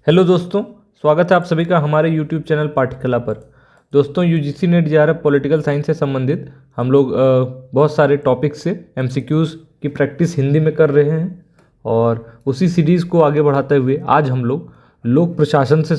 Hello दोस्तों, स्वागत है आप सभी का हमारे यूट्यूब चैनल पाठ्यकला पर। दोस्तों, UGC net JRF political science से संबंधित हम लोग बहुत सारे टॉपिक्स से एमसीक्यूज़ की प्रैक्टिस हिंदी में कर रहे हैं और उसी सीरीज़ को आगे बढ़ाते हुए आज हम लोग लोक प्रशासन से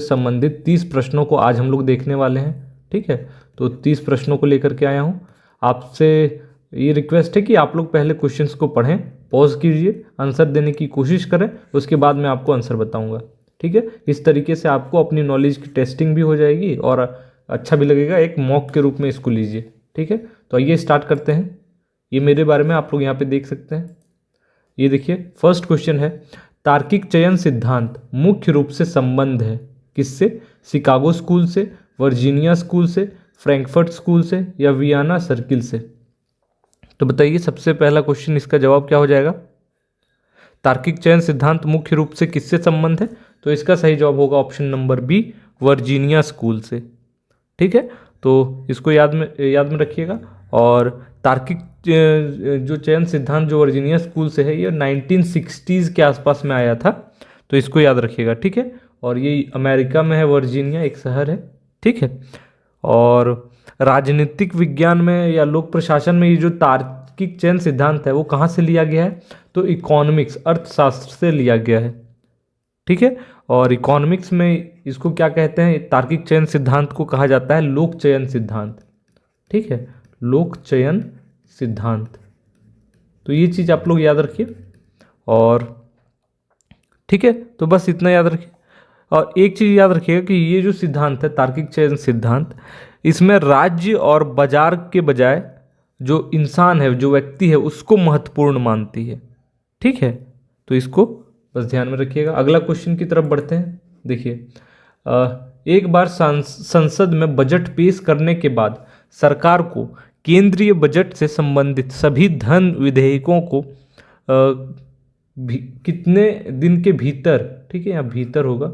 संबंधित 30 प्रश्नों को आज हम लोग देखने वाले हैं। ठीक है, तो 30 प्रश्नों को लेकर के आया हूँ। आपसे ये रिक्वेस्ट है कि आप लोग पहले क्वेश्चंस को पढ़ें, पॉज कीजिए, आंसर देने की कोशिश करें, उसके बाद मैं आपको आंसर बताऊंगा। ठीक है, इस तरीके से आपको अपनी नॉलेज की टेस्टिंग भी हो जाएगी और अच्छा भी लगेगा, एक मॉक के रूप में इसको लीजिए। ठीक है, तो आइए स्टार्ट करते हैं। ये मेरे बारे में आप लोग यहाँ पे देख सकते हैं। ये देखिए, फर्स्ट क्वेश्चन है, तार्किक चयन सिद्धांत मुख्य रूप से संबंध है किससे? शिकागो स्कूल से, वर्जीनिया स्कूल से, फ्रैंकफर्ट स्कूल से या वियना सर्किल से? तो बताइए, सबसे पहला क्वेश्चन, इसका जवाब क्या हो जाएगा? तार्किक चयन सिद्धांत मुख्य रूप से किससे संबंध है? तो इसका सही जवाब होगा option number B, Virginia school से। ठीक है, तो इसको याद में रखिएगा। और तार्किक जो चयन सिद्धांत जो वर्जीनिया स्कूल से है, ये 1960s के आसपास में आया था, तो इसको याद रखिएगा। ठीक है, और ये अमेरिका में है, वर्जीनिया एक शहर है। ठीक है, और राजनीतिक विज्ञान में या लोक प्रशासन में ये जो तार्किक चयन सिद्धांत है वो कहाँ से लिया गया है? तो इकोनॉमिक्स, अर्थशास्त्र से लिया गया है। ठीक है, और इकोनॉमिक्स में इसको क्या कहते हैं? तार्किक चयन सिद्धांत को कहा जाता है लोक चयन सिद्धांत। ठीक है, लोक चयन सिद्धांत। तो ये चीज़ आप लोग याद रखिए। और ठीक है, तो बस इतना याद रखिए। और एक चीज़ याद रखिएगा कि ये जो सिद्धांत है, तार्किक चयन सिद्धांत, इसमें राज्य और बाजार के बजाय जो इंसान है, जो व्यक्ति है, उसको महत्वपूर्ण मानती है। ठीक है, तो इसको बस ध्यान में रखिएगा। अगला क्वेश्चन की तरफ बढ़ते हैं। देखिए, एक बार संसद में बजट पेश करने के बाद सरकार को केंद्रीय बजट से संबंधित सभी धन विधेयकों को कितने दिन के भीतर, ठीक है, यहाँ भीतर होगा,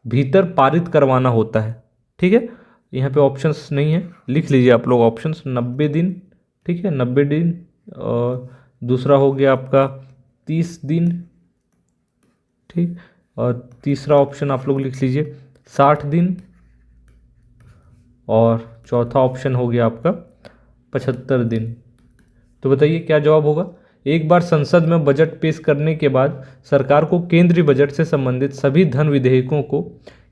भीतर पारित करवाना होता है? ठीक है, यहाँ पे ऑप्शंस नहीं है, लिख लीजिए आप लोग ऑप्शंस। 90 दिन, ठीक है, 90 दिन, और दूसरा हो गया आपका 30 दिन, ठीक, और तीसरा ऑप्शन आप लोग लिख लीजिए 60 दिन, और चौथा ऑप्शन हो गया आपका 75 दिन। तो बताइए क्या जवाब होगा? एक बार संसद में बजट पेश करने के बाद सरकार को केंद्रीय बजट से संबंधित सभी धन विधेयकों को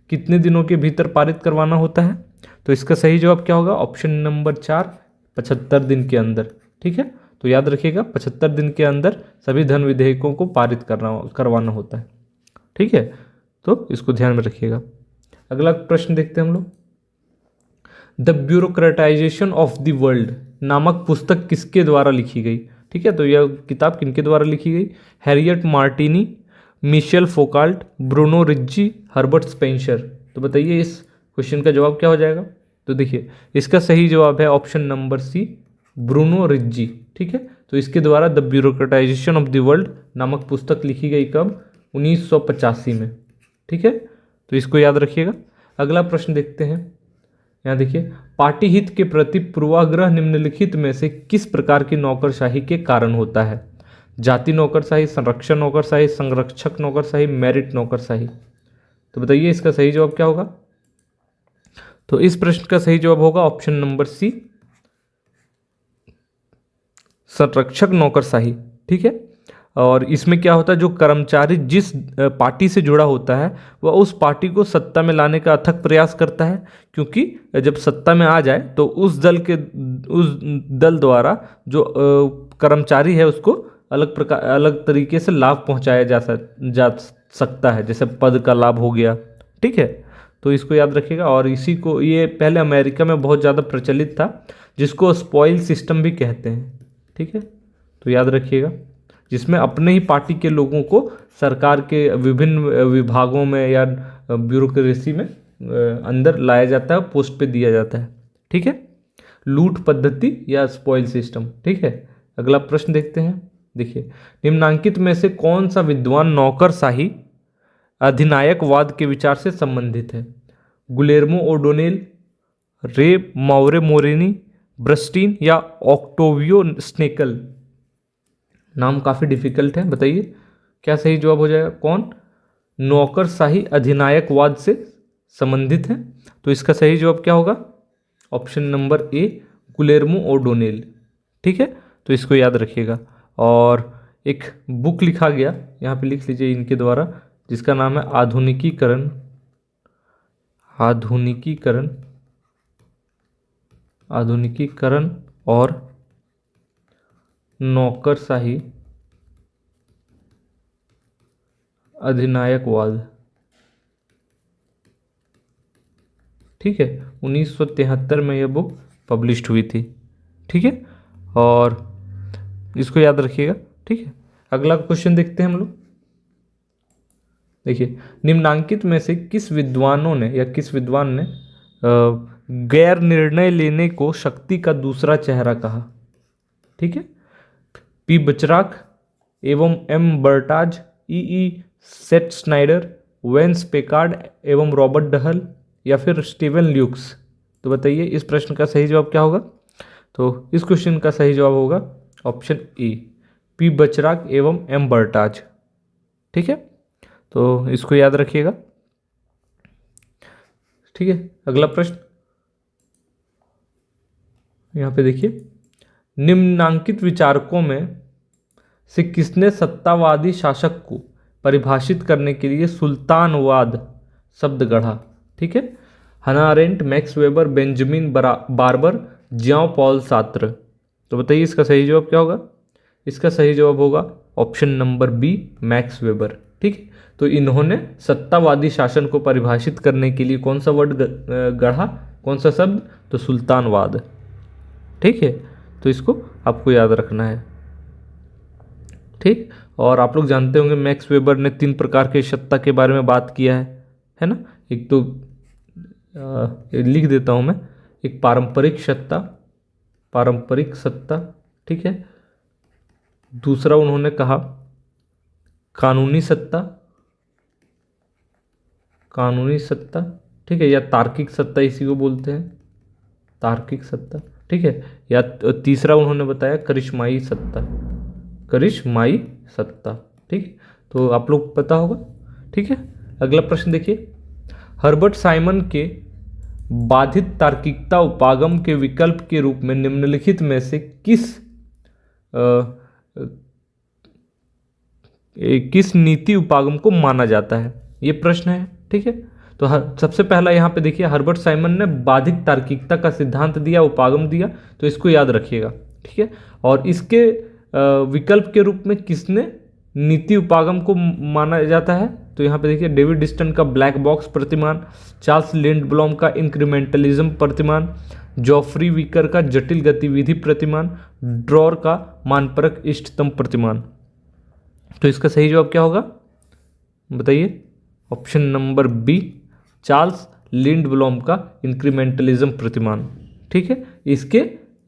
कितने दिनों के भीतर पारित करवाना होता है? तो इसका सही जवाब क्या होगा? ऑप्शन नंबर 4, 75 दिन के अंदर। ठीक है, तो याद रखिएगा, 75 दिन के अंदर सभी धन विधेयकों को पारित करवाना होता है। ठीक है, तो इसको ध्यान में रखिएगा। अगला प्रश्न देखते हैं हम लोग। द ब्यूरोक्रेटाइजेशन ऑफ द वर्ल्ड नामक पुस्तक किसके द्वारा लिखी गई? ठीक है, तो यह किताब किनके द्वारा लिखी गई? Harriet Martineau, Michel Foucault, Bruno Rizzi, Herbert Spencer. तो बताइए इस क्वेश्चन का जवाब क्या हो जाएगा? तो देखिए, इसका सही जवाब है ऑप्शन नंबर सी, ब्रूनो रिज्जी। ठीक है, तो इसके द्वारा द ब्यूरोक्रेटाइजेशन ऑफ द वर्ल्ड नामक पुस्तक लिखी गई कब? 1985 में। ठीक है, तो इसको याद रखिएगा। अगला प्रश्न देखते हैं। यहाँ देखिए, पार्टी हित के प्रति पूर्वाग्रह निम्नलिखित में से किस प्रकार की नौकरशाही के कारण होता है? जाति नौकरशाही, संरक्षण नौकरशाही, संरक्षक नौकरशाही, मेरिट नौकरशाही। तो बताइए इसका सही जवाब क्या होगा? तो इस प्रश्न का सही जवाब होगा ऑप्शन नंबर सी, संरक्षक नौकरशाही। ठीक है, और इसमें क्या होता है, जो कर्मचारी जिस पार्टी से जुड़ा होता है वह उस पार्टी को सत्ता में लाने का अथक प्रयास करता है, क्योंकि जब सत्ता में आ जाए तो उस दल द्वारा जो कर्मचारी है उसको अलग तरीके से लाभ पहुंचाया जा सकता है, जैसे पद का लाभ हो गया। ठीक है, तो इसको याद रखिएगा। और इसी को, ये पहले अमेरिका में बहुत ज़्यादा प्रचलित था, जिसको स्पॉइल सिस्टम भी कहते हैं। ठीक है, तो याद रखिएगा, जिसमें अपने ही पार्टी के लोगों को सरकार के विभिन्न विभागों में या ब्यूरोक्रेसी में अंदर लाया जाता है, पोस्ट पे दिया जाता है। ठीक है, लूट पद्धति या स्पॉइल सिस्टम। ठीक है, अगला प्रश्न देखते हैं। देखिए, निम्नांकित में से कौन सा विद्वान नौकरशाही अधिनायकवाद के विचार से संबंधित है? गुलेर्मो ओडोनेल, रे माउरे मोरेनी, ब्रस्टीन या ऑक्टोवियो स्नेकल? नाम काफ़ी डिफिकल्ट है, बताइए। क्या सही जवाब हो जाएगा? कौन? नौकरशाही अधिनायकवाद से संबंधित है। तो इसका सही जवाब क्या होगा? Option number A, Guillermo O'Donnell. ठीक है, तो इसको याद रखिएगा। और एक बुक लिखा गया, यहाँ पे लिख लीजिए इनके द्वारा, जिसका नाम है आधुनिकीकरण आधुनिकीकरण आधुनिकीकरण और नौकरशाही अधिनायकवाद। ठीक है, 1973 में यह बुक पब्लिश्ड हुई थी। ठीक है, और इसको याद रखिएगा। ठीक है, अगला क्वेश्चन देखते हैं हम लोग। देखिए, निम्नांकित में से किस विद्वान ने गैर निर्णय लेने को शक्ति का दूसरा चेहरा कहा? ठीक है, पी बचराक एवं एम बर्टाज, ई सेट स्नाइडर, वेंस पेकार्ड एवं रॉबर्ट डहल, या फिर स्टीवन ल्यूक्स। तो बताइए इस प्रश्न का सही जवाब क्या होगा? तो इस क्वेश्चन का सही जवाब होगा ऑप्शन ए, पी बचराक एवं एम बर्टाज। ठीक है, तो इसको याद रखिएगा। ठीक है, अगला प्रश्न यहाँ पे देखिए, निम्नांकित विचारकों में से किसने सत्तावादी शासक को परिभाषित करने के लिए सुल्तानवाद शब्द गढ़ा? ठीक है, Hannah Arendt, Max Weber, Benjamin Barber, Jean Paul Sartre. तो बताइए इसका सही जवाब क्या होगा? इसका सही जवाब होगा option number B, Max Weber. ठीक है, तो इन्होंने सत्तावादी शासन को परिभाषित करने के लिए कौन सा वर्ड गढ़ा, कौन सा शब्द? तो सुल्तानवाद। ठीक है, तो इसको आपको याद रखना है। ठीक, और आप लोग जानते होंगे मैक्स वेबर ने 3 प्रकार के सत्ता के बारे में बात किया है ना? एक तो लिख देता हूं मैं, एक पारंपरिक सत्ता। ठीक है, दूसरा उन्होंने कहा कानूनी सत्ता। ठीक है, या तार्किक सत्ता, इसी को बोलते हैं तार्किक सत्ता। ठीक है, या तीसरा उन्होंने बताया करिश्माई सत्ता। ठीक है, तो आप लोग पता होगा। ठीक है, अगला प्रश्न देखिए, हर्बर्ट साइमन के बाधित तार्किकता उपागम के विकल्प के रूप में निम्नलिखित में से किस नीति उपागम को माना जाता है? ये प्रश्न है। ठीक है, तो सबसे पहला यहाँ पे देखिए, हर्बर्ट साइमन ने बाधित तार्किकता का सिद्धांत दिया, उपागम दिया, तो इसको याद रखिएगा। ठीक है, और इसके विकल्प के रूप में किसने नीति उपागम को माना जाता है? तो यहाँ पे देखिए, डेविड डिस्टन का ब्लैक बॉक्स प्रतिमान, चार्ल्स लिंडब्लॉम का इंक्रीमेंटलिज्म प्रतिमान, जॉफ्री विकर का जटिल गतिविधि प्रतिमान, ड्रॉर का मानपरक इष्टतम प्रतिमान। तो इसका सही जवाब क्या होगा बताइए? ऑप्शन नंबर बी, चार्ल्स लिंडब्लॉम का इंक्रीमेंटलिज्म प्रतिमान। ठीक है, इसके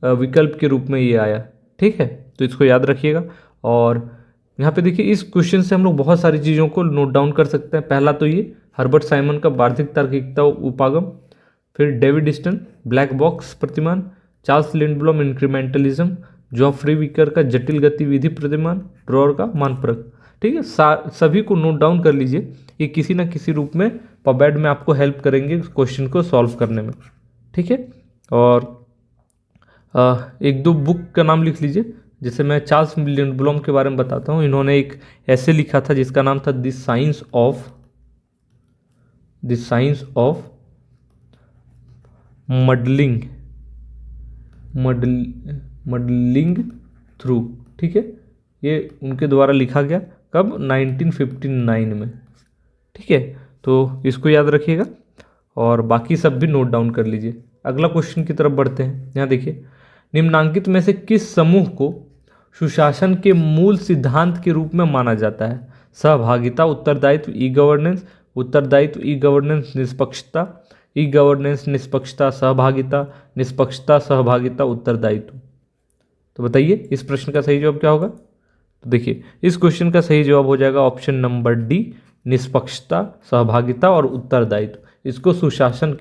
विकल्प के रूप में ये आया। ठीक है, तो इसको याद रखिएगा। और यहाँ पे देखिए, इस क्वेश्चन से हम लोग बहुत सारी चीज़ों को नोट डाउन कर सकते हैं। पहला तो ये हर्बर्ट साइमन का बाधित तार्किकता उपागम, फिर डेविड डिस्टन ब्लैक बॉक्स प्रतिमान, चार्ल्स लिंडब्लॉम इंक्रीमेंटलिज्म, जॉफ्री विकर का जटिल गतिविधि प्रतिमान, ड्रॉर का मानपरक। ठीक है, सभी को नोट डाउन कर लीजिए, ये किसी ना किसी रूप में पबैड में आपको हेल्प करेंगे क्वेश्चन को सॉल्व करने में। ठीक है, और एक दो बुक का नाम लिख लीजिए। जैसे मैं चार्ल्स लिंडब्लॉम के बारे में बताता हूँ। इन्होंने एक ऐसे लिखा था जिसका नाम था the science of modelling through. ठीक है, ये उनके द्वारा लिखा गया, कब? 1959 में। ठीक है, तो इसको याद रखिएगा और बाकी सब भी नोट डाउन कर लीजिए। अगला क्वेश्चन की तरफ बढ़ते हैं। यहाँ देखिए, निम्नांकित में से किस समूह को सुशासन के मूल सिद्धांत के रूप में माना जाता है? सहभागिता, उत्तरदायित्व, ई गवर्नेंस, उत्तरदायित्व, ई गवर्नेंस, निष्पक्षता, ई गवर्नेंस, निष्पक्षता, सहभागिता, निष्पक्षता, सहभागिता, उत्तरदायित्व। तो बताइए इस प्रश्न का सही जवाब क्या होगा? तो देखिए, इस क्वेश्चन का सही जवाब हो जाएगा ऑप्शन नंबर डी, निष्पक्षता, सहभागिता और उत्तरदायित्व। इसको सुशासन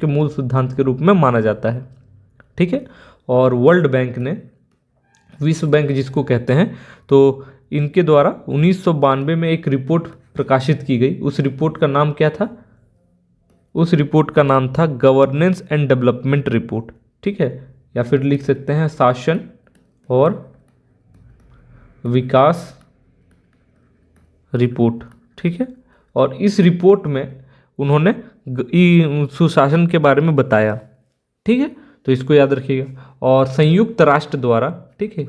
के मूल सिद्धांत के रूप में माना जाता है। ठीक है, और वर्ल्ड बैंक ने, विश्व बैंक जिसको कहते हैं, तो इनके द्वारा 1992 में एक रिपोर्ट प्रकाशित की गई। उस रिपोर्ट का नाम क्या था? उस रिपोर्ट का नाम था गवर्नेंस एंड डेवलपमेंट रिपोर्ट, ठीक है, या फिर लिख सकते हैं शासन और विकास रिपोर्ट, ठीक है। और इस रिपोर्ट में उन्होंने सुशासन के बारे में बताया, ठीक है, तो इसको याद रखिएगा। और संयुक्त राष्ट्र द्वारा, ठीक है,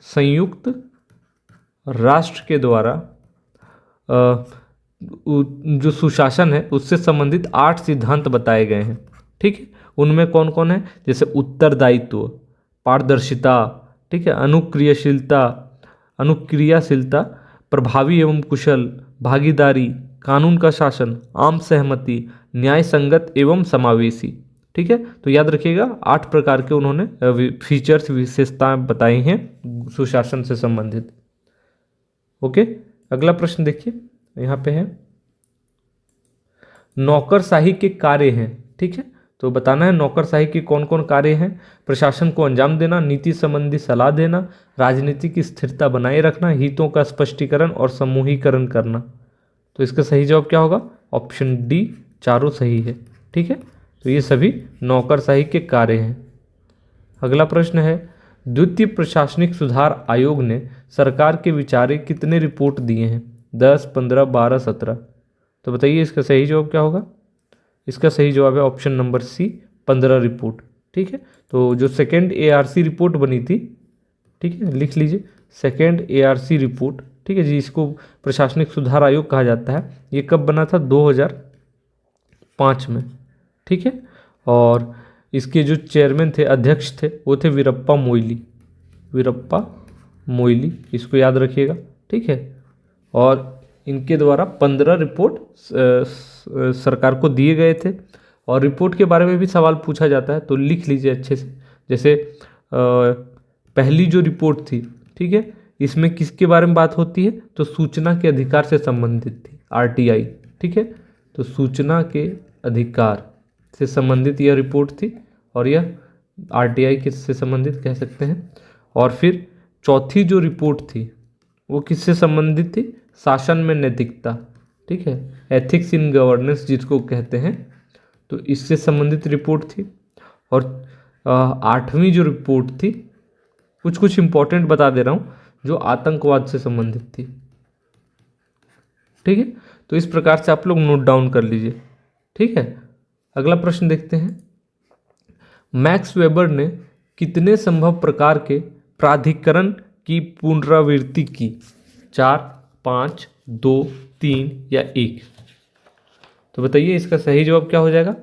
संयुक्त राष्ट्र के द्वारा जो सुशासन है उससे संबंधित 8 सिद्धांत बताए गए हैं, ठीक है। उनमें कौन कौन है? जैसे उत्तरदायित्व, पारदर्शिता, ठीक है, अनुक्रियाशीलता, प्रभावी एवं कुशल, भागीदारी, कानून का शासन, आम सहमति, न्याय संगत एवं समावेशी, ठीक है। तो याद रखिएगा 8 प्रकार के उन्होंने फीचर्स, विशेषताएं बताई हैं सुशासन से संबंधित। ओके, अगला प्रश्न देखिए, यहाँ पे है नौकरशाही के कार्य हैं, ठीक है। तो बताना है नौकरशाही के कौन कौन कार्य हैं। प्रशासन को अंजाम देना, नीति संबंधी सलाह देना, राजनीतिक स्थिरता बनाए रखना, हितों का स्पष्टीकरण और समूहीकरण करना। तो इसका सही जवाब क्या होगा? ऑप्शन डी, चारों सही है, ठीक है। तो ये सभी नौकरशाही के कार्य हैं। अगला प्रश्न है द्वितीय प्रशासनिक सुधार आयोग ने सरकार के विचारे कितने रिपोर्ट दिए हैं? 10, 15, 12, 17। तो बताइए इसका सही जवाब क्या होगा? इसका सही जवाब है ऑप्शन नंबर सी, 15 रिपोर्ट, ठीक है। तो जो सेकेंड ARC रिपोर्ट बनी थी, ठीक है, लिख लीजिए सेकेंड ARC रिपोर्ट, ठीक है जी, इसको प्रशासनिक सुधार आयोग कहा जाता है। ये कब बना था? 2005 में, ठीक है। और इसके जो चेयरमैन थे, अध्यक्ष थे, वो थे वीरप्पा मोइली, इसको याद रखिएगा, ठीक है। और इनके द्वारा 15 रिपोर्ट सरकार को दिए गए थे। और रिपोर्ट के बारे में भी सवाल पूछा जाता है, तो लिख लीजिए अच्छे से। जैसे पहली जो रिपोर्ट थी, ठीक है, इसमें किसके बारे में बात होती है? तो सूचना के अधिकार से संबंधित थी, RTI, ठीक है। तो सूचना के अधिकार से संबंधित यह रिपोर्ट थी, और यह RTI किससे संबंधित कह सकते हैं। और फिर चौथी जो रिपोर्ट थी वो किससे संबंधित थी? शासन में नैतिकता, ठीक है, एथिक्स इन गवर्नेंस जिसको कहते हैं, तो इससे संबंधित रिपोर्ट थी। और 8वीं जो रिपोर्ट थी, कुछ इंपॉर्टेंट बता दे रहा हूँ, जो आतंकवाद से संबंधित थी, ठीक है। तो इस प्रकार से आप लोग नोट डाउन कर लीजिए, ठीक है। अगला प्रश्न देखते हैं, मैक्स वेबर ने कितने संभव प्रकार के प्राधिकरण की पुनरावृत्ति की? 4, 5, 2, 3 या 1? तो बताइए इसका सही जवाब क्या हो जाएगा?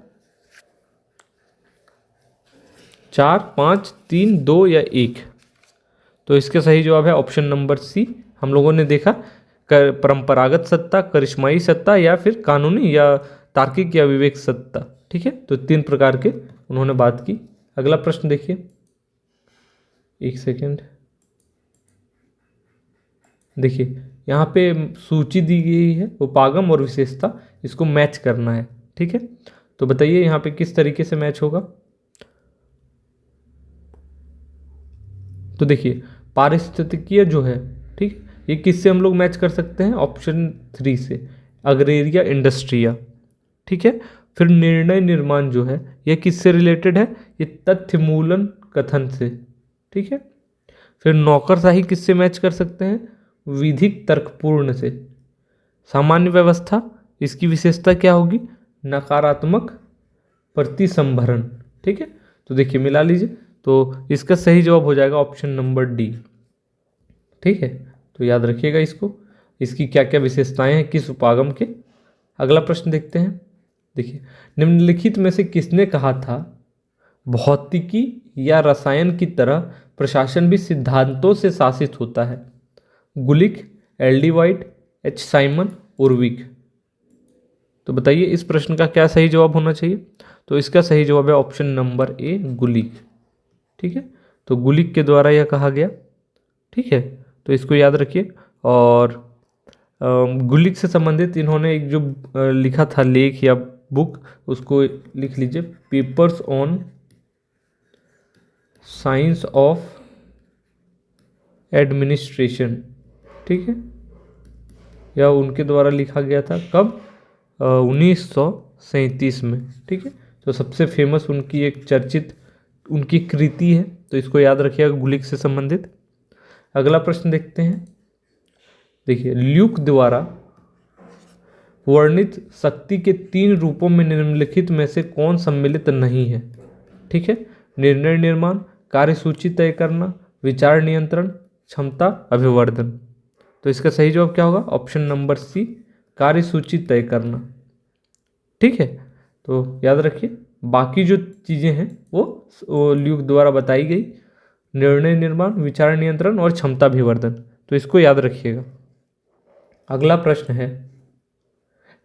4, 5, 3, 2 या 1? तो इसका सही जवाब है ऑप्शन नंबर सी। हम लोगों ने देखा परंपरागत सत्ता, करिश्माई सत्ता, या फिर कानूनी या तार्किक या विवेक सत्ता, ठीक है। तो 3 प्रकार के उन्होंने बात की। अगला प्रश्न देखिए, एक सेकेंड, देखिए यहाँ पे सूची दी गई है, उपागम और विशेषता, इसको मैच करना है, ठीक है। तो बताइए यहाँ पे किस तरीके से मैच होगा? तो देखिए पारिस्थितिकीय जो है, ठीक, ये किससे हम लोग मैच कर सकते हैं? ऑप्शन 3 से, अग्रेरिया इंडस्ट्रिया, ठीक है। फिर निर्णय निर्माण जो है, ये किससे रिलेटेड है? ये तथ्य मूलन कथन से, ठीक है। फिर नौकरशाही किससे मैच कर सकते हैं? विधिक तर्कपूर्ण से। सामान्य व्यवस्था, इसकी विशेषता क्या होगी? नकारात्मक प्रतिसंभरण, ठीक है। तो देखिए मिला लीजिए, तो इसका सही जवाब हो जाएगा ऑप्शन नंबर डी, ठीक है। तो याद रखिएगा इसको, इसकी क्या क्या विशेषताएं हैं किस उपागम के। अगला प्रश्न देखते हैं, देखिए निम्नलिखित में से किसने कहा था भौतिकी या रसायन की तरह प्रशासन भी सिद्धांतों से शासित होता है? गुलिक, LD वाइट, H साइमन, उर्विक। तो बताइए इस प्रश्न का क्या सही जवाब होना चाहिए? तो इसका सही जवाब है ऑप्शन नंबर ए, गुलिक, ठीक है। तो गुलिक के द्वारा यह कहा गया, ठीक है। तो इसको याद रखिए। और गुलिक से संबंधित इन्होंने एक जो लिखा था लेख या बुक, उसको लिख लीजिए, papers on science of administration, ठीक है, या उनके द्वारा लिखा गया था कब, 1937 में। ठीक है, तो सबसे फेमस उनकी एक चर्चित उनकी कृति है, तो इसको याद रखिएगा गुलिक से संबंधित। अगला प्रश्न देखते हैं। देखिए, ल्यूक द्वारा वर्णित शक्ति के 3 रूपों में निम्नलिखित में से कौन सम्मिलित नहीं है। ठीक है, निर्णय निर्माण, कार्यसूची तय करना, विचार नियंत्रण, क्षमता अभिवर्धन। तो इसका सही जवाब क्या होगा, ऑप्शन नंबर सी, कार्यसूची तय करना। ठीक है, तो याद रखिए बाकी जो चीज़ें हैं वो ल्यूक द्वारा बताई गई, निर्णय निर्माण, विचार नियंत्रण और क्षमता अभिवर्धन, तो इसको याद रखिएगा। अगला प्रश्न है,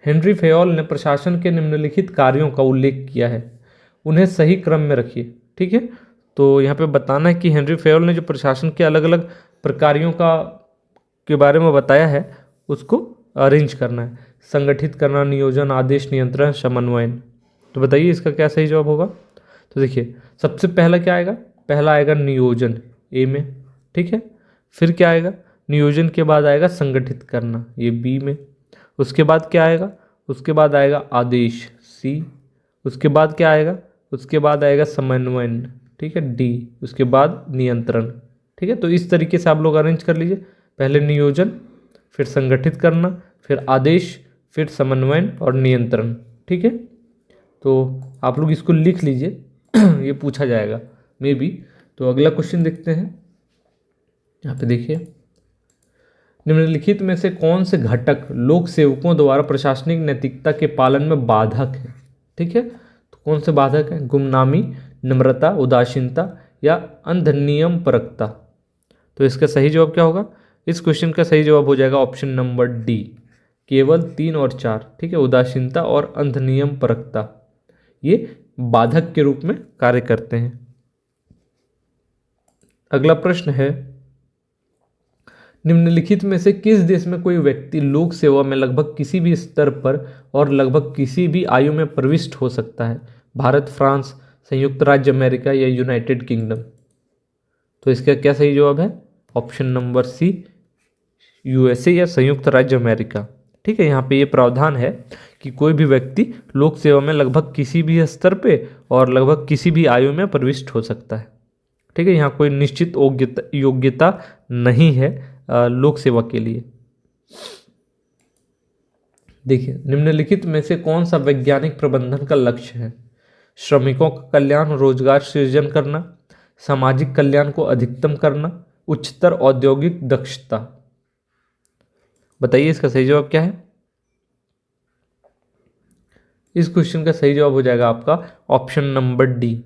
हेनरी फेयोल ने प्रशासन के निम्नलिखित कार्यों का उल्लेख किया है, उन्हें सही क्रम में रखिए। ठीक है, तो यहाँ पे बताना है कि हेनरी फेयोल ने जो प्रशासन के अलग अलग प्रकारों के बारे में बताया है उसको अरेंज करना है, संगठित करना, नियोजन, आदेश, नियंत्रण, समन्वयन। तो बताइए इसका क्या सही जवाब होगा। तो देखिए, सबसे पहला क्या आएगा, पहला आएगा नियोजन, ए में। ठीक है, फिर क्या आएगा, नियोजन के बाद आएगा संगठित करना, ये बी में। उसके बाद क्या आएगा, उसके बाद आएगा आदेश, सी। उसके बाद क्या आएगा, उसके बाद आएगा समन्वयन, ठीक है, डी। उसके बाद नियंत्रण। ठीक है, तो इस तरीके से आप लोग अरेंज कर लीजिए, पहले नियोजन, फिर संगठित करना, फिर आदेश, फिर समन्वयन और नियंत्रण। ठीक है, तो आप लोग इसको लिख लीजिए ये पूछा जाएगा मे बी। तो अगला क्वेश्चन देखते हैं। यहाँ पे देखिए, निम्नलिखित में से कौन से घटक लोक सेवकों द्वारा प्रशासनिक नैतिकता के पालन में बाधक है। ठीक है, तो कौन से बाधक है, गुमनामी, नम्रता, उदासीनता या अंध नियम परकता। तो इसका सही जवाब क्या होगा, इस क्वेश्चन का सही जवाब हो जाएगा ऑप्शन नंबर डी, केवल 3 और 4। ठीक है, उदासीनता और अंध नियम परकता ये बाधक के रूप में कार्य करते हैं। अगला प्रश्न है, निम्नलिखित में से किस देश में कोई व्यक्ति लोक सेवा में लगभग किसी भी स्तर पर और लगभग किसी भी आयु में प्रविष्ट हो सकता है, भारत, फ्रांस, संयुक्त राज्य अमेरिका या यूनाइटेड किंगडम। तो इसका क्या सही जवाब है, ऑप्शन नंबर सी, यूएसए या संयुक्त राज्य अमेरिका। ठीक है, यहाँ पे ये प्रावधान है कि कोई भी व्यक्ति लोक सेवा में लगभग किसी भी स्तर पे और लगभग किसी भी आयु में प्रविष्ट हो सकता है। ठीक है, यहाँ कोई निश्चित योग्यता नहीं है लोक सेवा के लिए। देखिए, निम्नलिखित में से कौन सा वैज्ञानिक प्रबंधन का लक्ष्य है, श्रमिकों का कल्याण, रोजगार सृजन करना, सामाजिक कल्याण को अधिकतम करना, उच्चतर औद्योगिक दक्षता। बताइए इसका सही जवाब क्या है। इस क्वेश्चन का सही जवाब हो जाएगा आपका ऑप्शन नंबर डी,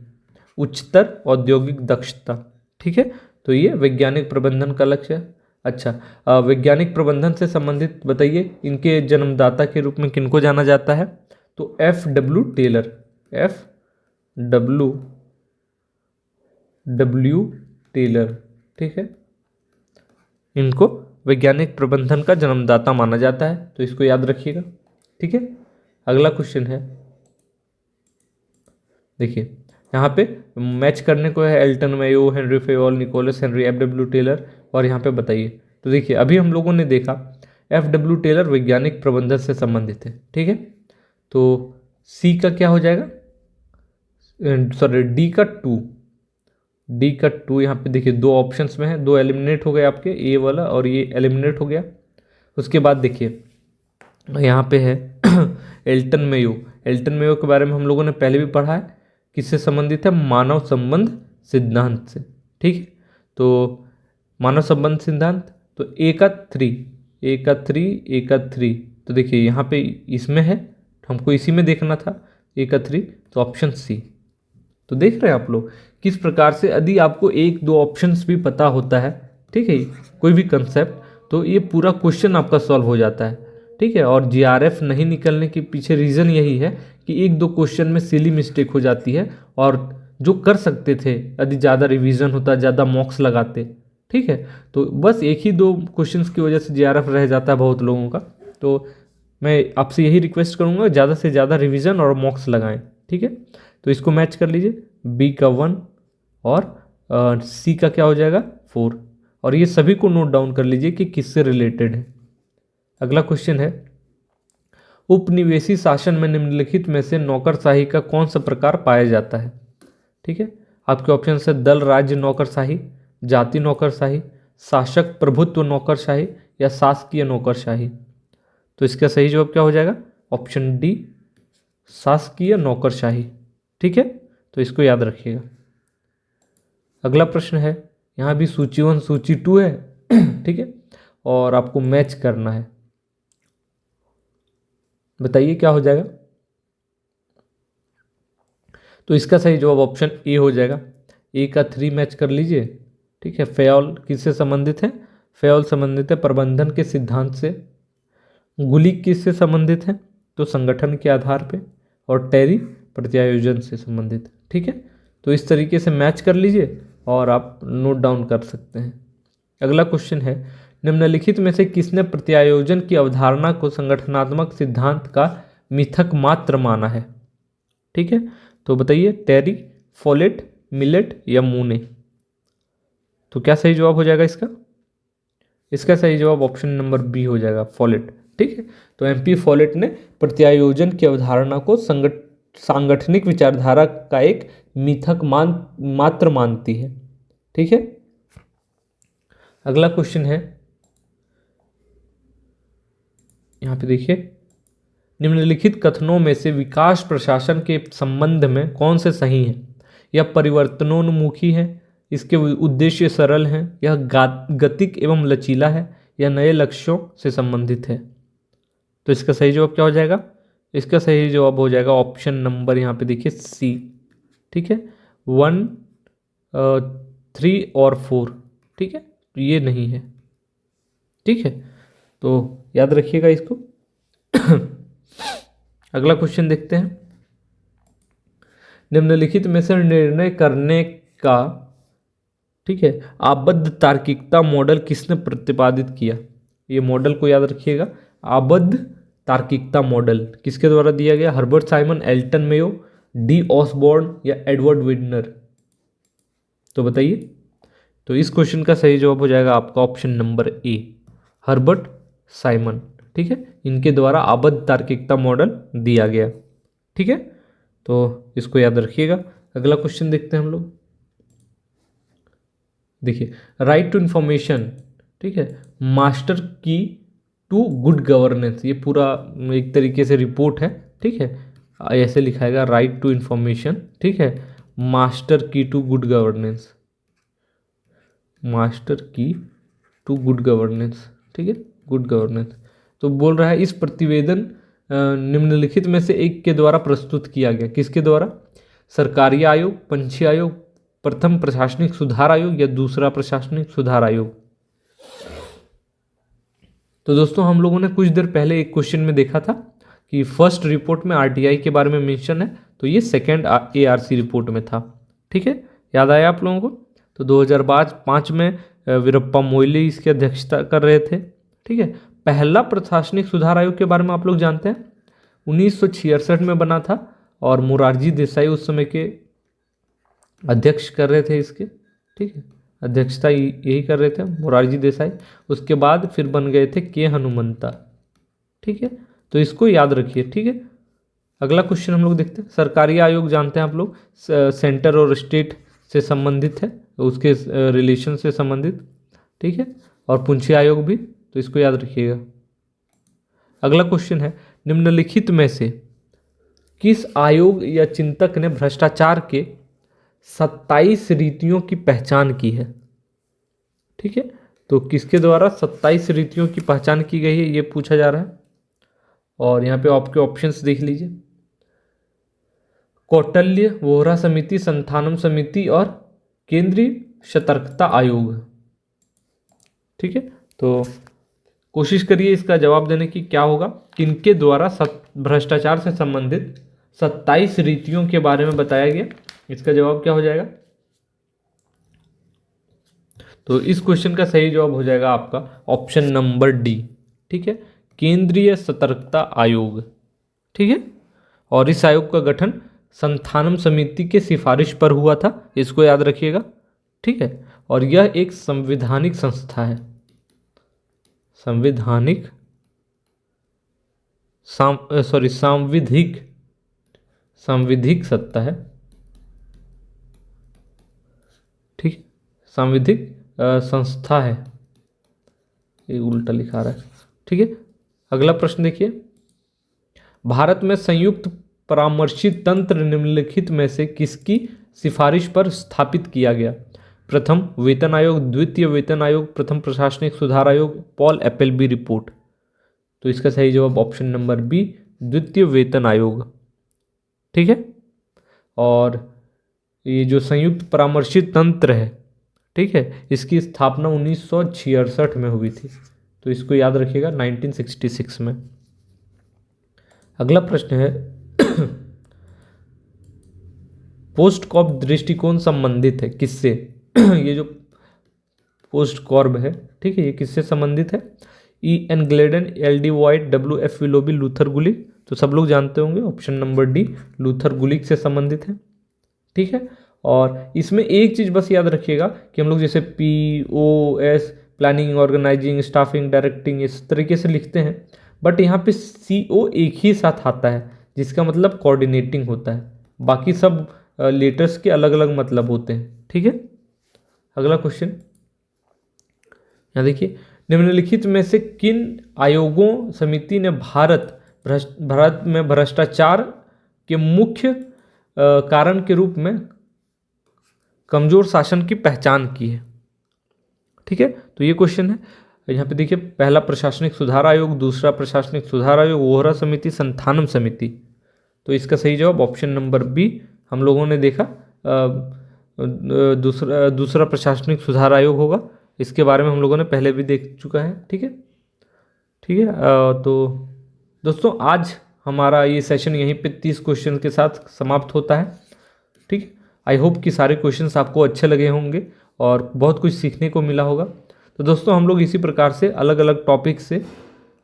उच्चतर औद्योगिक दक्षता। ठीक है, तो ये वैज्ञानिक प्रबंधन का लक्ष्य है। अच्छा, वैज्ञानिक प्रबंधन से संबंधित बताइए, इनके जन्मदाता के रूप में किनको जाना जाता है। तो F.W. Taylor, F.W. टेलर। ठीक है, इनको वैज्ञानिक प्रबंधन का जन्मदाता माना जाता है, तो इसको याद रखिएगा। ठीक है, अगला क्वेश्चन है, देखिए यहाँ पे मैच करने को है Elton Mayo, Henry Fayol, Nicholas Henry, F.W. Taylor, और यहाँ पे बताइए। तो देखिए, अभी हम लोगों ने देखा F.W. टेलर वैज्ञानिक प्रबंधन से संबंधित है। ठीक है, तो सी का क्या हो जाएगा, सॉरी डी का 2 यहाँ पे देखिए 2 ऑप्शंस में है, 2 एलिमिनेट हो गए आपके, ए वाला और ये एलिमिनेट हो गया। उसके बाद देखिए यहाँ पे है एल्टन मेयो के बारे में हम लोगों ने पहले भी पढ़ा है, किससे संबंधित है, मानव संबंध सिद्धांत से। ठीक है, तो मानव संबंध सिद्धांत, तो ए का 3, तो देखिए यहाँ पे इसमें है, हमको इसी में देखना था, ए का 3, तो ऑप्शन सी। तो देख रहे हैं आप लोग किस प्रकार से यदि आपको 1-2 ऑप्शंस भी पता होता है, ठीक है, कोई भी कंसेप्ट, तो ये पूरा क्वेश्चन आपका सॉल्व हो जाता है। ठीक है, और जीआरएफ नहीं निकलने के पीछे रीज़न यही है कि 1-2 क्वेश्चन में सिली मिस्टेक हो जाती है, और जो कर सकते थे यदि ज़्यादा रिवीजन होता, ज़्यादा मॉक्स लगाते। ठीक है, तो बस 1-2 क्वेश्चंस की वजह से जीआरएफ रह जाता है बहुत लोगों का। तो मैं आपसे यही रिक्वेस्ट करूँगा, ज़्यादा से ज़्यादा रिवीजन और मॉक्स लगाएं। ठीक है, तो इसको मैच कर लीजिए, बी का 1 और सी का क्या हो जाएगा 4। और ये सभी को नोट डाउन कर लीजिए कि किससे रिलेटेड है। अगला क्वेश्चन है, उपनिवेशी शासन में निम्नलिखित में से नौकरशाही का कौन सा प्रकार पाया जाता है? ठीक है, आपके ऑप्शन है दल राज्य नौकरशाही, जाति नौकरशाही, शासक प्रभुत्व नौकरशाही या शासकीय नौकरशाही। तो इसका सही जवाब क्या हो जाएगा? ऑप्शन डी, शासकीय नौकरशाही। ठीक है, तो इसको याद रखिएगा। अगला प्रश्न है, यहाँ भी सूची 1 सूची 2 है ठीक है, और आपको मैच करना है। बताइए क्या हो जाएगा? तो इसका सही जवाब ऑप्शन ए हो जाएगा। ए का 3 मैच कर लीजिए। ठीक है, फ़ेओल किससे संबंधित है? फ़ेओल संबंधित है प्रबंधन के सिद्धांत से। गुलिक किससे संबंधित है? तो संगठन के आधार पे। और टेरी प्रत्यायोजन से संबंधित। ठीक है, तो इस तरीके से मैच कर लीजिए और आप नोट डाउन कर सकते हैं। अगला क्वेश्चन है, निम्नलिखित में से किसने प्रत्यायोजन की अवधारणा को संगठनात्मक सिद्धांत का मिथक मात्र माना है? ठीक है, तो बताइए, टेरी, फोलेट, मिलेट या मूने। तो क्या सही जवाब हो जाएगा इसका? इसका सही जवाब ऑप्शन नंबर बी हो जाएगा, फोलेट। ठीक है, तो एमपी फोलेट ने प्रत्यायोजन की अवधारणा को सांगठनिक विचारधारा का एक मिथक मात्र मानती है। ठीक है, अगला क्वेश्चन है, यहाँ पे देखिए, निम्नलिखित कथनों में से विकास प्रशासन के संबंध में कौन से सही हैं? यह परिवर्तनोन्मुखी है, इसके उद्देश्य सरल हैं, यह गतिक एवं लचीला है, या नए लक्ष्यों से संबंधित है। तो इसका सही जवाब क्या हो जाएगा? इसका सही जवाब हो जाएगा ऑप्शन नंबर यहाँ पे देखिए सी। ठीक है, 1, 3 और 4। ठीक है, तो ये नहीं है। ठीक है, तो याद रखिएगा इसको। अगला क्वेश्चन देखते हैं, निम्नलिखित में से निर्णय करने का, ठीक है, आबद्ध तार्किकता मॉडल किसने प्रतिपादित किया? ये मॉडल को याद रखिएगा, आबद्ध तार्किकता मॉडल किसके द्वारा दिया गया? Herbert Simon, Elton Mayo, D Osborne या एडवर्ड विडनर। तो बताइए, तो इस क्वेश्चन का सही जवाब हो जाएगा आपका ऑप्शन नंबर ए, हर्बर्ट साइमन। ठीक है, इनके द्वारा आबद्ध तार्किकता मॉडल दिया गया। ठीक है, तो इसको याद रखिएगा। अगला क्वेश्चन देखते हैं हम लोग। देखिए, राइट टू इंफॉर्मेशन, ठीक है, मास्टर की टू गुड गवर्नेंस, ये पूरा एक तरीके से रिपोर्ट है। ठीक है, ऐसे लिखाएगा, राइट टू इंफॉर्मेशन, ठीक है, मास्टर की टू गुड गवर्नेंस, मास्टर की टू गुड गवर्नेंस। ठीक है, गुड गवर्नेंस। तो बोल रहा है, इस प्रतिवेदन निम्नलिखित में से एक के द्वारा प्रस्तुत किया गया। किसके द्वारा? सरकारी आयोग, पंछी आयोग, प्रथम प्रशासनिक सुधार आयोग या दूसरा प्रशासनिक सुधार आयोग। तो दोस्तों, हम लोगों ने कुछ देर पहले एक क्वेश्चन में देखा था कि फर्स्ट रिपोर्ट में आरटीआई के बारे में मेंशन है, तो ये सेकेंड एआरसी रिपोर्ट में था। ठीक है, याद आया आप लोगों को? तो 2005 में वीरप्पा मोइली इसकी अध्यक्षता कर रहे थे। ठीक है, पहला प्रशासनिक सुधार आयोग के बारे में आप लोग जानते हैं, 1966 में बना था और मोरारजी देसाई उस समय के अध्यक्ष कर रहे थे इसके। ठीक है, अध्यक्षता यही कर रहे थे मोरारजी देसाई। उसके बाद फिर बन गए थे के हनुमंता। ठीक है, तो इसको याद रखिए। ठीक है, अगला क्वेश्चन हम लोग देखते हैं। सरकारी आयोग जानते हैं आप लोग, सेंटर और स्टेट से संबंधित है, उसके रिलेशन से संबंधित। ठीक है, और पूंछी आयोग भी, तो इसको याद रखिएगा। अगला क्वेश्चन है, निम्नलिखित में से किस आयोग या चिंतक ने भ्रष्टाचार के 27 रीतियों की पहचान की है? ठीक है, तो किसके द्वारा 27 रीतियों की पहचान की गई है, ये पूछा जा रहा है। और यहाँ पे आपके ऑप्शंस देख लीजिए, कौटिल्य, वोहरा समिति, संथानम समिति और केंद्रीय सतर्कता आयोग। ठीक है, तो कोशिश करिए इसका जवाब देने की, क्या होगा, किनके द्वारा भ्रष्टाचार से संबंधित 27 रीतियों के बारे में बताया गया। इसका जवाब क्या हो जाएगा? तो इस क्वेश्चन का सही जवाब हो जाएगा आपका ऑप्शन नंबर डी। ठीक है, केंद्रीय सतर्कता आयोग। ठीक है, और इस आयोग का गठन संथानम समिति के सिफारिश पर हुआ था, इसको याद रखिएगा। ठीक है, और यह एक संवैधानिक संस्था है। संवैधानिक सांविधिक सत्ता है, ठीक, सांविधिक संस्था है, ये उल्टा लिखा रहा है, ठीक है। अगला प्रश्न देखिए, भारत में संयुक्त परामर्शी तंत्र निम्नलिखित में से किसकी सिफारिश पर स्थापित किया गया? प्रथम वेतन आयोग, द्वितीय वेतन आयोग, प्रथम प्रशासनिक सुधार आयोग, पॉल एप्पलबी रिपोर्ट। तो इसका सही जवाब ऑप्शन नंबर बी, द्वितीय वेतन आयोग, ठीक है। और ये जो संयुक्त परामर्शी तंत्र है, ठीक है, इसकी स्थापना 1966 में हुई थी, तो इसको याद रखिएगा, 1966 में। अगला प्रश्न है पोस्ट कॉर्प दृष्टिकोण संबंधित है किससे? ये जो पोस्ट कॉर्प है, ठीक है, ये किससे संबंधित है? E N Gladden, L D White, W F Willoughby, Luther Gulick. तो सब लोग जानते होंगे, option number D Luther Gulick से संबंधित है, ठीक है। और इसमें एक चीज़ बस याद रखिएगा कि हम लोग जैसे POS planning, organising, staffing, directing इस तरीके से लिखते हैं, बट यहाँ पे CO एक ही साथ आता है, जिसका मतलब कोऑर्डिनेटिंग होता है। बाकी सब लेटर्स के अलग अलग मतलब होते हैं, ठीक है। अगला क्वेश्चन यहाँ देखिए, निम्नलिखित में से किन आयोगों समिति ने भारत में भ्रष्टाचार के मुख्य कारण के रूप में कमजोर शासन की पहचान की है? ठीक है, तो ये क्वेश्चन है यहाँ पे देखिए, पहला प्रशासनिक सुधार आयोग, दूसरा प्रशासनिक सुधार आयोग, वोहरा समिति, संथानम समिति। तो इसका सही जवाब ऑप्शन नंबर बी हम लोगों ने देखा, दूसरा प्रशासनिक सुधार आयोग होगा। इसके बारे में हम लोगों ने पहले भी देख चुका है, ठीक है, ठीक है। तो दोस्तों आज हमारा ये सेशन यहीं पे 30 क्वेश्चन के साथ समाप्त होता है, ठीक। आई होप कि सारे क्वेश्चंस आपको अच्छे लगे होंगे और बहुत कुछ सीखने को मिला होगा। तो दोस्तों हम लोग इसी प्रकार से अलग अलग टॉपिक से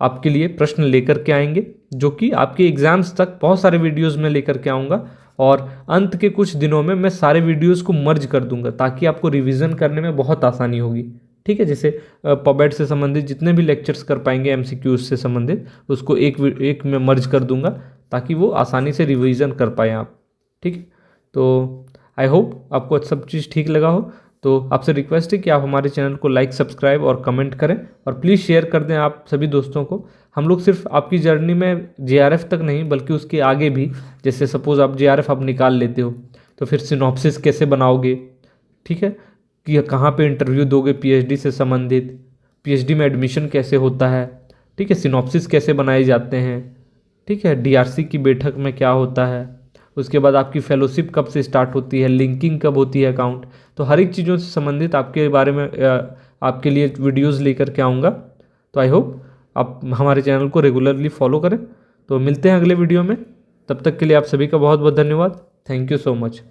आपके लिए प्रश्न लेकर के आएंगे, जो कि आपके एग्जाम्स तक बहुत सारे वीडियोज़ में लेकर के आऊँगा, और अंत के कुछ दिनों में मैं सारे वीडियोज़ को मर्ज कर दूंगा ताकि आपको रिविज़न करने में बहुत आसानी होगी, ठीक है। जैसे पबेट से संबंधित जितने भी लेक्चर्स कर पाएंगे MCQs से संबंधित, उसको एक में मर्ज कर दूंगा ताकि वो आसानी से रिवीजन कर पाएँ आप, ठीक। तो आई होप आपको सब चीज़ ठीक लगा हो। तो आपसे रिक्वेस्ट है कि आप हमारे चैनल को लाइक, सब्सक्राइब और कमेंट करें, और प्लीज़ शेयर कर दें आप सभी दोस्तों को। हम लोग सिर्फ आपकी जर्नी में JRF तक नहीं बल्कि उसके आगे भी, जैसे सपोज़ आप JRF आप निकाल लेते हो तो फिर सिनॉप्सिस कैसे बनाओगे, ठीक है, कि कहाँ पे इंटरव्यू दोगे PhD से संबंधित, PhD में एडमिशन कैसे होता है, ठीक है, सिनॉप्सिस कैसे बनाए जाते हैं, ठीक है, DRC की बैठक में क्या होता है, उसके बाद आपकी फेलोशिप कब से स्टार्ट होती है, लिंकिंग कब होती है अकाउंट, तो हर एक चीज़ों से संबंधित आपके बारे में आपके लिए वीडियोस लेकर के आऊँगा। तो आई होप आप हमारे चैनल को रेगुलरली फॉलो करें। तो मिलते हैं अगले वीडियो में, तब तक के लिए आप सभी का बहुत बहुत धन्यवाद। Thank you so much.